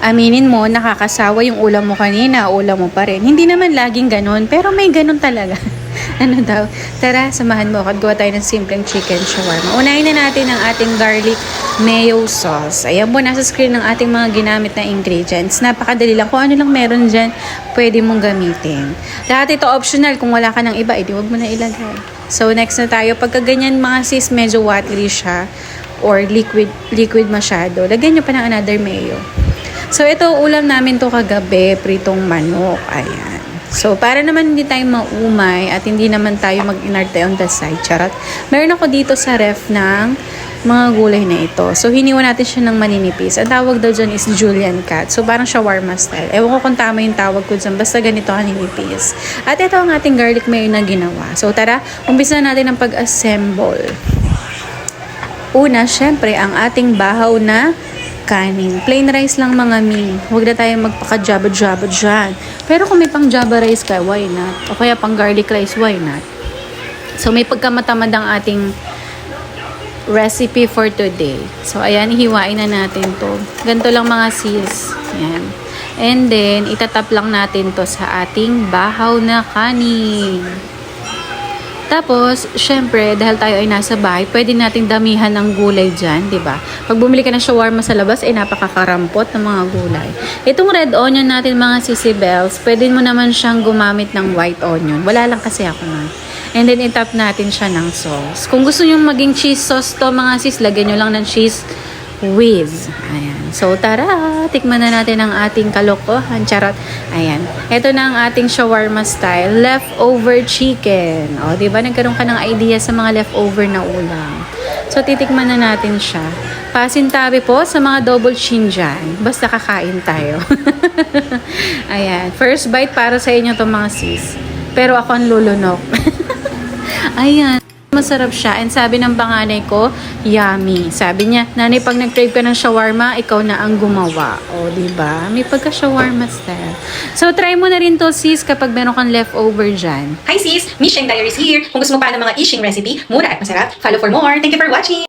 aminin mo, nakakasawa yung ulam mo kanina, ulam mo pa rin. Hindi naman laging ganun, pero may ganun talaga. Ano daw? Tara, samahan mo ako at gawa tayo ng simpleng chicken shawarma. Unahin na natin ang ating garlic mayo sauce. Ayan po, nasa screen ng ating mga ginamit na ingredients. Napakadali lang. Kung ano lang meron dyan, pwede mong gamitin. Lahat ito optional. Kung wala ka ng iba, edi wag mo na ilagay. So, next na tayo. Pagka ganyan mga sis, medyo watery siya or liquid masyado, lagyan nyo pa ng another mayo. So, ito ulam namin to kagabi, pritong manok. Ayan. So, para naman hindi tayo maumay at hindi naman tayo mag-inarte on the side, charot. Meron ako dito sa ref ng mga gulay na ito. So, hiniwa natin siya ng maninipis. Ang tawag daw dyan is Julian cut. So, parang shawarma style. Ewan ko kung tama yung tawag ko dyan. Basta ganito kaninipis. At ito ang ating garlic mayo na ginawa. So, tara, umpisa natin ang pag-assemble. Una, syempre, ang ating bahaw na kanin. Plain rice lang mga mi. Huwag na tayo magpaka-jaba-jaba dyan. Pero kung may pang java rice ka, why not? O kaya pang garlic rice, why not? So, may pagkamatamad ang ating recipe for today. So, ayan, hiwain na natin to. Ganito lang mga sis. Ayan. And then, itatap lang natin to sa ating bahaw na kanin. Tapos, syempre, dahil tayo ay nasa bahay, pwede nating damihan ng gulay dyan, di ba? Pag bumili ka ng shawarma sa labas, ay napakakarampot ng mga gulay. Itong red onion natin, mga sisibels, pwede mo naman siyang gumamit ng white onion. Wala lang kasi ako nun. And then, itap natin siya ng sauce. Kung gusto nyo maging cheese sauce to, mga sis, lagyan nyo lang ng cheese whiz. Ayan. So, tara, tikman na natin ang ating kalokohan. Charot. Ayan. Ito na ang ating shawarma style. Leftover chicken. O, diba? Nagkaroon ka ng idea sa mga leftover na ulam. So, titikman na natin siya. Pasintabi po sa mga double chin dyan. Basta kakain tayo. Ayan. First bite para sa inyo to mga sis. Pero ako ang lulunok. Ayan. Masarap siya. And sabi ng panganay ko, yummy. Sabi niya, nanay, pag nag-crave ka ng shawarma, ikaw na ang gumawa. O, diba? May pagka-shawarma style. So, try mo na rin to, sis, kapag meron kang leftover dyan. Hi sis! Miss Sheng Diaries here. Kung gusto mo pa ng mga ishing recipe, mura at masarap, follow for more. Thank you for watching!